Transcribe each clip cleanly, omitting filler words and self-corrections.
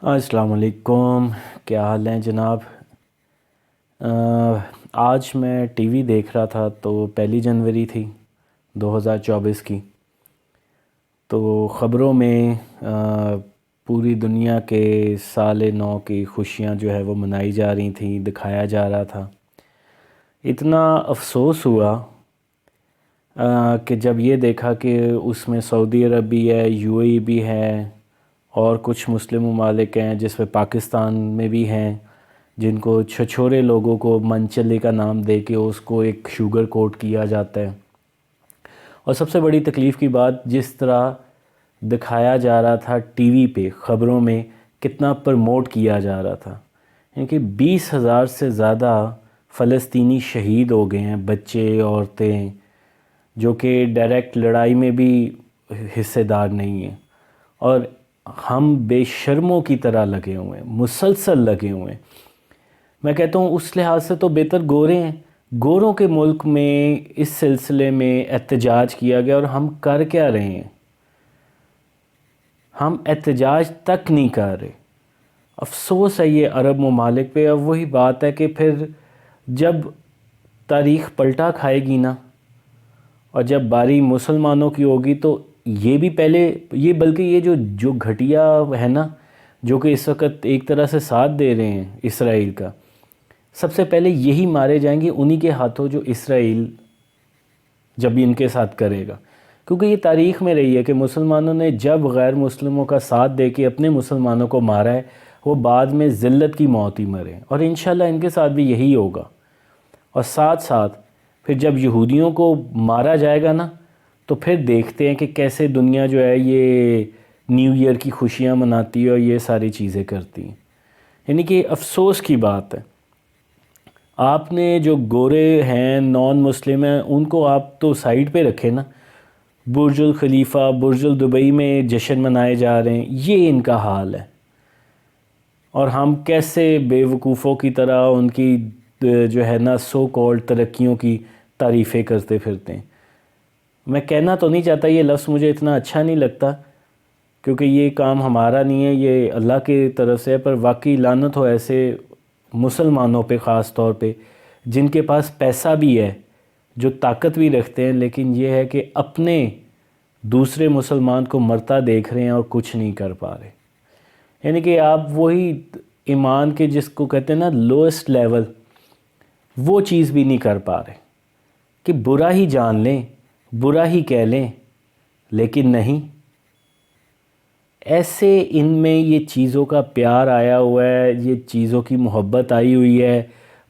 السلام علیکم، کیا حال ہیں جناب؟ آج میں ٹی وی دیکھ رہا تھا تو 1 جنوری تھی 2024 کی۔ تو خبروں میں پوری دنیا کے سال نو کی خوشیاں جو ہے وہ منائی جا رہی تھیں، دکھایا جا رہا تھا۔ اتنا افسوس ہوا کہ جب یہ دیکھا کہ اس میں سعودی عرب بھی ہے، یو اے ای بھی ہے اور کچھ مسلم ممالک ہیں جس میں پاکستان میں بھی ہیں، جن کو چھچورے لوگوں کو منچلے کا نام دے کے اس کو ایک شوگر کوٹ کیا جاتا ہے۔ اور سب سے بڑی تکلیف کی بات، جس طرح دکھایا جا رہا تھا ٹی وی پہ خبروں میں، کتنا پرموٹ کیا جا رہا تھا، یعنی 20,000 سے زیادہ فلسطینی شہید ہو گئے ہیں، بچے، عورتیں، جو کہ ڈائریکٹ لڑائی میں بھی حصے دار نہیں ہیں، اور ہم بے شرموں کی طرح لگے ہوئے ہیں، مسلسل لگے ہوئے ہیں۔ میں کہتا ہوں اس لحاظ سے تو بہتر گورے ہیں۔ گوروں کے ملک میں اس سلسلے میں احتجاج کیا گیا، اور ہم کر کیا رہے ہیں؟ ہم احتجاج تک نہیں کر رہے۔ افسوس ہے یہ عرب ممالک پہ۔ اب وہی بات ہے کہ پھر جب تاریخ پلٹا کھائے گی نا، اور جب باری مسلمانوں کی ہوگی تو یہ بھی پہلے، یہ بلکہ یہ جو گھٹیا ہے نا، جو کہ اس وقت ایک طرح سے ساتھ دے رہے ہیں اسرائیل کا، سب سے پہلے یہی مارے جائیں گے انہی کے ہاتھوں جو اسرائیل جب ان کے ساتھ کرے گا۔ کیونکہ یہ تاریخ میں رہی ہے کہ مسلمانوں نے جب غیر مسلموں کا ساتھ دے کے اپنے مسلمانوں کو مارا ہے، وہ بعد میں ذلت کی موت ہی مرے، اور انشاءاللہ ان کے ساتھ بھی یہی ہوگا۔ اور ساتھ ساتھ پھر جب یہودیوں کو مارا جائے گا نا، تو پھر دیکھتے ہیں کہ کیسے دنیا جو ہے یہ نیو ایئر کی خوشیاں مناتی ہے اور یہ ساری چیزیں کرتی ہیں۔ یعنی کہ افسوس کی بات ہے، آپ نے جو گورے ہیں، نان مسلم ہیں، ان کو آپ تو سائیڈ پہ رکھیں نا۔ برج الخلیفہ، برج الدبئی میں جشن منائے جا رہے ہیں، یہ ان کا حال ہے، اور ہم کیسے بے وقوفوں کی طرح ان کی جو ہے نا سو کالڈ ترقیوں کی تعریفیں کرتے پھرتے ہیں۔ میں کہنا تو نہیں چاہتا، یہ لفظ مجھے اتنا اچھا نہیں لگتا، کیونکہ یہ کام ہمارا نہیں ہے، یہ اللہ کی طرف سے ہے، پر واقعی لعنت ہو ایسے مسلمانوں پہ، خاص طور پہ جن کے پاس پیسہ بھی ہے، جو طاقت بھی رکھتے ہیں، لیکن یہ ہے کہ اپنے دوسرے مسلمان کو مرتا دیکھ رہے ہیں اور کچھ نہیں کر پا رہے۔ یعنی کہ آپ وہی ایمان کے جس کو کہتے ہیں نا لوئسٹ لیول، وہ چیز بھی نہیں کر پا رہے کہ برا ہی جان لیں، برا ہی کہہ لیں، لیکن نہیں، ایسے ان میں یہ چیزوں کا پیار آیا ہوا ہے، یہ چیزوں کی محبت آئی ہوئی ہے،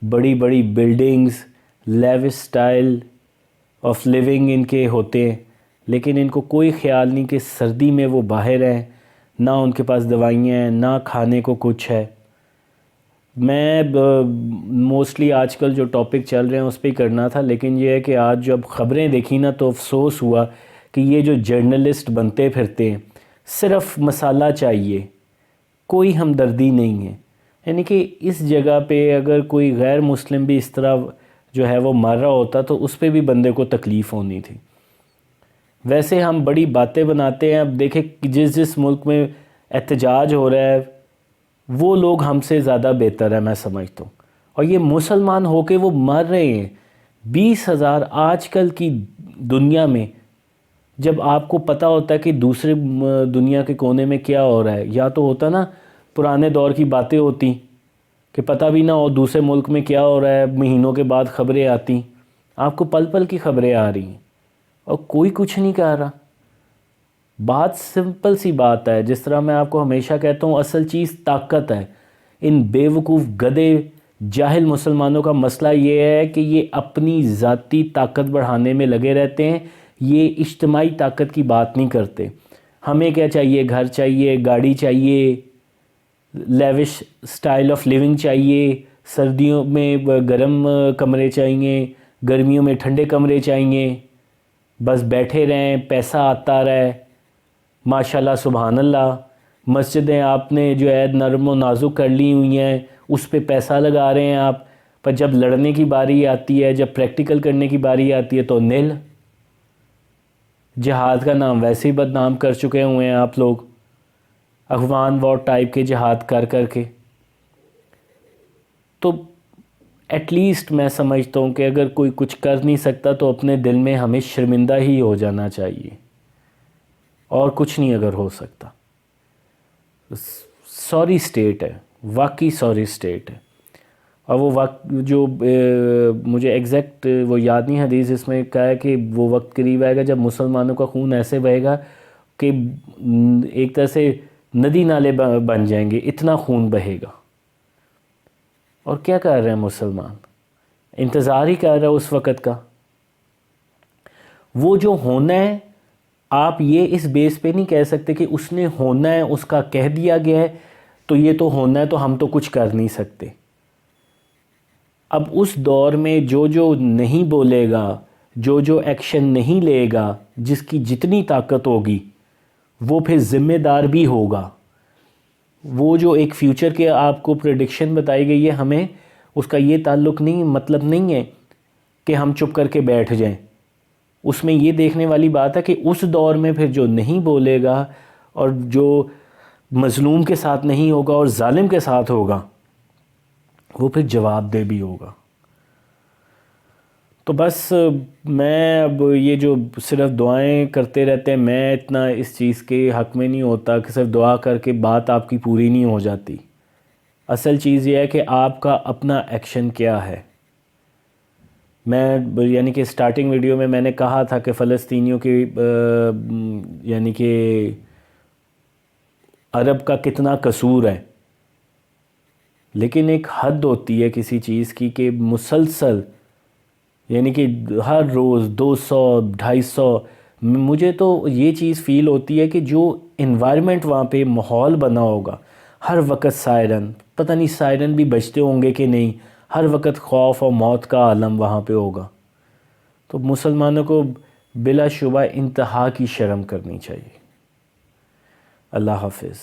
بڑی بڑی buildings, lavish style of living ان کے ہوتے ہیں، لیکن ان کو کوئی خیال نہیں کہ سردی میں وہ باہر ہیں، نہ ان کے پاس دوائیاں ہیں، نہ کھانے کو کچھ ہے۔ میں موسٹلی آج کل جو ٹاپک چل رہے ہیں اس پہ ہی کرنا تھا، لیکن یہ ہے کہ آج جب خبریں دیکھی نا تو افسوس ہوا کہ یہ جو جرنلسٹ بنتے پھرتے ہیں، صرف مسالہ چاہیے، کوئی ہمدردی نہیں ہے۔ یعنی کہ اس جگہ پہ اگر کوئی غیر مسلم بھی اس طرح جو ہے وہ مر رہا ہوتا تو اس پہ بھی بندے کو تکلیف ہونی تھی۔ ویسے ہم بڑی باتیں بناتے ہیں، اب دیکھیں جس جس ملک میں احتجاج ہو رہا ہے وہ لوگ ہم سے زیادہ بہتر ہے، میں سمجھتا ہوں، اور یہ مسلمان ہو کے وہ مر رہے ہیں۔ 20,000 آج کل کی دنیا میں، جب آپ کو پتہ ہوتا ہے کہ دوسرے دنیا کے کونے میں کیا ہو رہا ہے، یا تو ہوتا نا پرانے دور کی باتیں ہوتی کہ پتہ بھی نہ ہو دوسرے ملک میں کیا ہو رہا ہے، مہینوں کے بعد خبریں آتی، آپ کو پل پل کی خبریں آ رہی ہیں اور کوئی کچھ نہیں کہہ رہا۔ بات سمپل سی بات ہے، جس طرح میں آپ کو ہمیشہ کہتا ہوں، اصل چیز طاقت ہے۔ ان بے وقوف گدھے جاہل مسلمانوں کا مسئلہ یہ ہے کہ یہ اپنی ذاتی طاقت بڑھانے میں لگے رہتے ہیں، یہ اجتماعی طاقت کی بات نہیں کرتے۔ ہمیں کیا چاہیے؟ گھر چاہیے، گاڑی چاہیے، لیوش سٹائل آف لیونگ چاہیے، سردیوں میں گرم کمرے چاہیے، گرمیوں میں ٹھنڈے کمرے چاہیے، بس بیٹھے رہیں، پیسہ آتا رہے، ماشاءاللہ سبحان اللہ۔ مسجدیں آپ نے جو ہے نرم و نازک کر لی ہوئی ہیں، اس پہ پیسہ لگا رہے ہیں آپ، پر جب لڑنے کی باری آتی ہے، جب پریکٹیکل کرنے کی باری آتی ہے تو نیل۔ جہاد کا نام ویسے ہی بدنام کر چکے ہوئے ہیں آپ لوگ۔ افغان وار ٹائپ کے جہاد کر کر کے. تو ایٹ لیسٹ میں سمجھتا ہوں کہ اگر کوئی کچھ کر نہیں سکتا تو اپنے دل میں ہمیں شرمندہ ہی ہو جانا چاہیے، اور کچھ نہیں اگر ہو سکتا. سوری اسٹیٹ ہے، واقعی سوری اسٹیٹ ہے. اور وہ وقت جو مجھے ایگزیکٹ وہ یاد نہیں حدیث، اس میں کہا ہے کہ وہ وقت قریب آئے گا جب مسلمانوں کا خون ایسے بہے گا کہ ایک طرح سے ندی نالے بن جائیں گے، اتنا خون بہے گا. اور کیا کر رہے ہیں مسلمان؟ انتظار ہی کر رہا ہے اس وقت کا. وہ جو ہونا ہے، آپ یہ اس بیس پہ نہیں کہہ سکتے کہ اس نے ہونا ہے، اس کا کہہ دیا گیا ہے تو یہ تو ہونا ہے تو ہم تو کچھ کر نہیں سکتے. اب اس دور میں جو نہیں بولے گا، جو ایکشن نہیں لے گا، جس کی جتنی طاقت ہوگی وہ پھر ذمہ دار بھی ہوگا. وہ جو ایک فیوچر کے آپ کو پریڈکشن بتائی گئی ہے، ہمیں اس کا یہ تعلق نہیں، مطلب نہیں ہے کہ ہم چپ کر کے بیٹھ جائیں. اس میں یہ دیکھنے والی بات ہے کہ اس دور میں پھر جو نہیں بولے گا اور جو مظلوم کے ساتھ نہیں ہوگا اور ظالم کے ساتھ ہوگا، وہ پھر جواب دہ بھی ہوگا. تو بس میں اب یہ جو صرف دعائیں کرتے رہتے ہیں، میں اتنا اس چیز کے حق میں نہیں ہوتا کہ صرف دعا کر کے بات آپ کی پوری نہیں ہو جاتی. اصل چیز یہ ہے کہ آپ کا اپنا ایکشن کیا ہے. میں یعنی کہ سٹارٹنگ ویڈیو میں نے کہا تھا کہ فلسطینیوں کی یعنی کہ عرب کا کتنا قصور ہے، لیکن ایک حد ہوتی ہے کسی چیز کی کہ مسلسل یعنی کہ ہر روز 200 250. مجھے تو یہ چیز فیل ہوتی ہے کہ جو انوائرمنٹ وہاں پہ ماحول بنا ہوگا، ہر وقت سائرن، پتہ نہیں سائرن بھی بجتے ہوں گے کہ نہیں، ہر وقت خوف اور موت کا عالم وہاں پہ ہوگا. تو مسلمانوں کو بلا شبہ انتہا کی شرم کرنی چاہیے. اللہ حافظ.